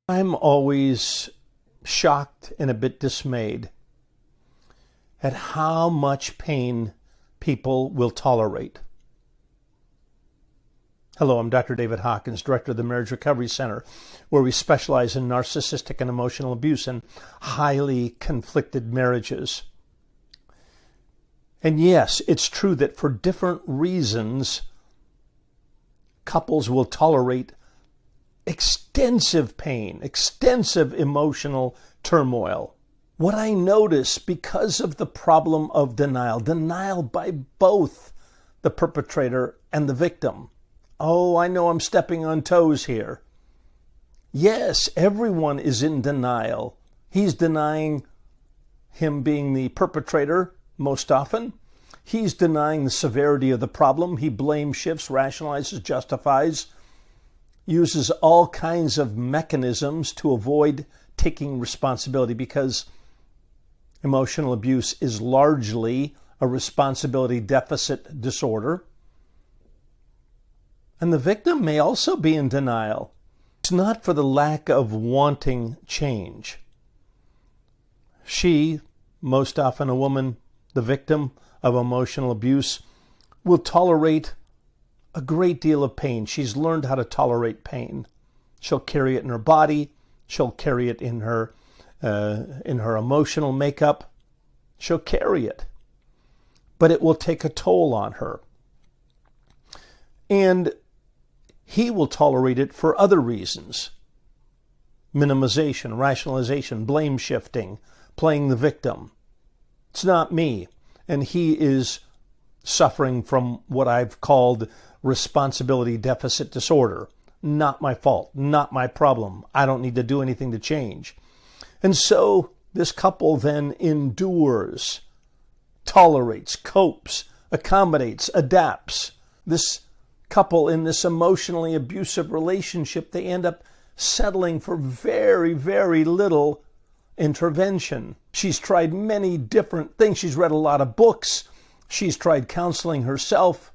I'm always shocked and a bit dismayed at how much pain people will tolerate. Hello, I'm Dr. David Hawkins, Director of the Marriage Recovery Center, where we specialize in narcissistic and emotional abuse and highly conflicted marriages. And yes, it's true that for different reasons, couples will tolerate extensive pain, extensive emotional turmoil. What I notice because of the problem of denial by both the perpetrator and the victim. Oh, I know I'm stepping on toes here. Yes, everyone is in denial. He's denying him being the perpetrator most often. He's denying the severity of the problem. He blames, shifts, rationalizes, justifies, uses all kinds of mechanisms to avoid taking responsibility because emotional abuse is largely a responsibility deficit disorder. And the victim may also be in denial. It's not for the lack of wanting change. She, most often a woman, the victim of emotional abuse, will tolerate a great deal of pain. She's learned how to tolerate pain. She'll carry it in her body. She'll carry it in her emotional makeup. She'll carry it. But it will take a toll on her. And he will tolerate it for other reasons. Minimization, rationalization, blame shifting, playing the victim. It's not me. And he is suffering from what I've called responsibility deficit disorder. Not my fault, not my problem. I don't need to do anything to change. And so this couple then endures, tolerates, copes, accommodates, adapts. This couple in this emotionally abusive relationship, they end up settling for very, very little intervention. She's tried many different things. She's read a lot of books. She's tried counseling herself.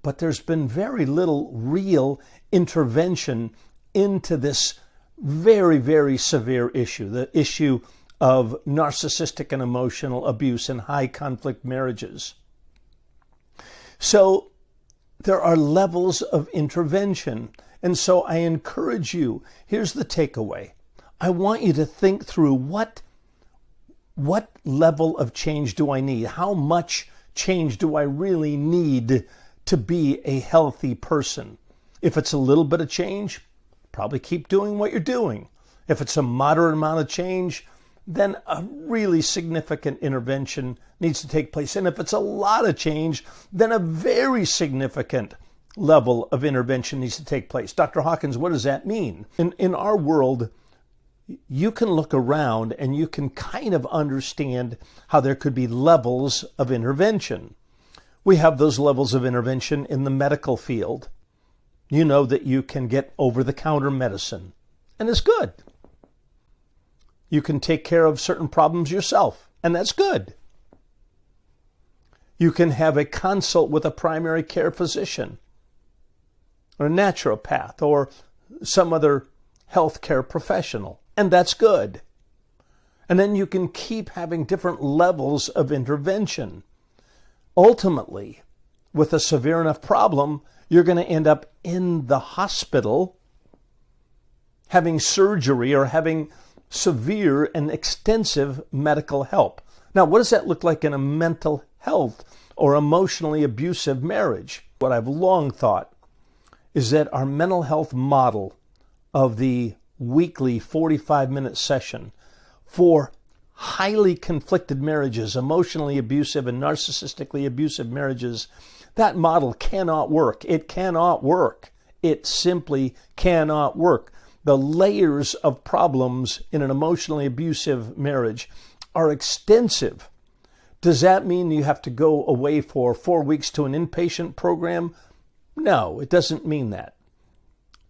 But there's been very little real intervention into this very, very severe issue, the issue of narcissistic and emotional abuse in high conflict marriages. So there are levels of intervention. And so I encourage you, here's the takeaway. I want you to think through what level of change do I need? How much change do I really need to be a healthy person? If it's a little bit of change, probably keep doing what you're doing. If it's a moderate amount of change, then a really significant intervention needs to take place. And if it's a lot of change, then a very significant level of intervention needs to take place. Dr. Hawkins, what does that mean? In our world, you can look around and you can kind of understand how there could be levels of intervention. We have those levels of intervention in the medical field. You know that you can get over-the-counter medicine, and it's good. You can take care of certain problems yourself, and that's good. You can have a consult with a primary care physician, or a naturopath, or some other healthcare professional, and that's good. And then you can keep having different levels of intervention. Ultimately, with a severe enough problem, you're going to end up in the hospital having surgery or having severe and extensive medical help. Now, what does that look like in a mental health or emotionally abusive marriage? What I've long thought is that our mental health model of the weekly 45-minute session for highly conflicted marriages, emotionally abusive and narcissistically abusive marriages, that model cannot work. It cannot work. It simply cannot work. The layers of problems in an emotionally abusive marriage are extensive. Does that mean you have to go away for 4 weeks to an inpatient program? No, it doesn't mean that.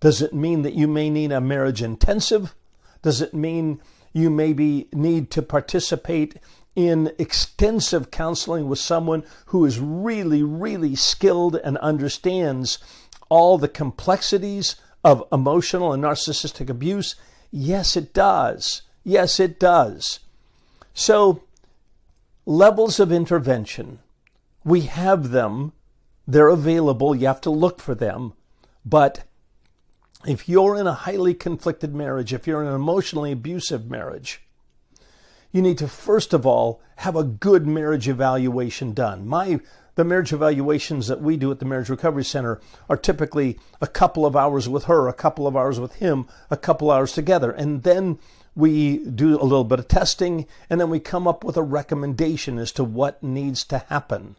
Does it mean that you may need a marriage intensive? Does it mean you maybe need to participate in extensive counseling with someone who is really, really skilled and understands all the complexities of emotional and narcissistic abuse? Yes, it does. Yes, it does. So, levels of intervention, we have them. They're available. You have to look for them. But if you're in a highly conflicted marriage, if you're in an emotionally abusive marriage, you need to, first of all, have a good marriage evaluation done. The marriage evaluations that we do at the Marriage Recovery Center are typically a couple of hours with her, a couple of hours with him, a couple hours together. And then we do a little bit of testing, and then we come up with a recommendation as to what needs to happen.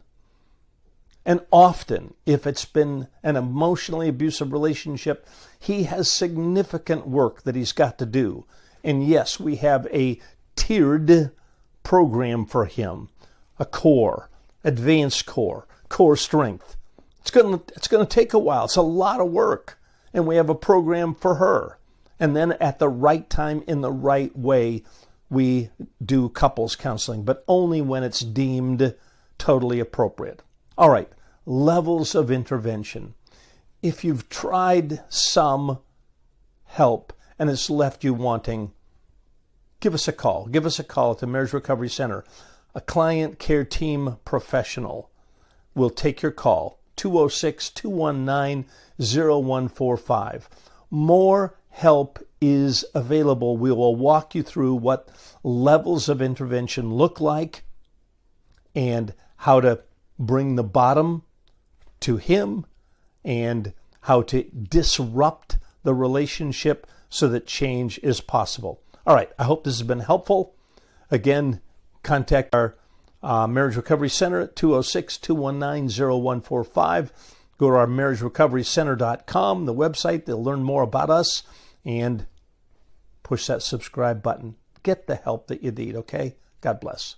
And often, if it's been an emotionally abusive relationship, he has significant work that he's got to do. And yes, we have a tiered program for him, a core, advanced core, core strength. It's going to take a while. It's a lot of work. And we have a program for her. And then at the right time, in the right way, we do couples counseling, but only when it's deemed totally appropriate. All right, levels of intervention. If you've tried some help and it's left you wanting, give us a call. Give us a call at the Marriage Recovery Center. A client care team professional will take your call, 206-219-0145. More help is available. We will walk you through what levels of intervention look like and how to bring the bottom to him and how to disrupt the relationship so that change is possible. All right, I hope this has been helpful. Again, contact our Marriage Recovery Center at 206-219-0145. Go to our marriagerecoverycenter.com, the website. They'll learn more about us and push that subscribe button. Get the help that you need, okay? God bless.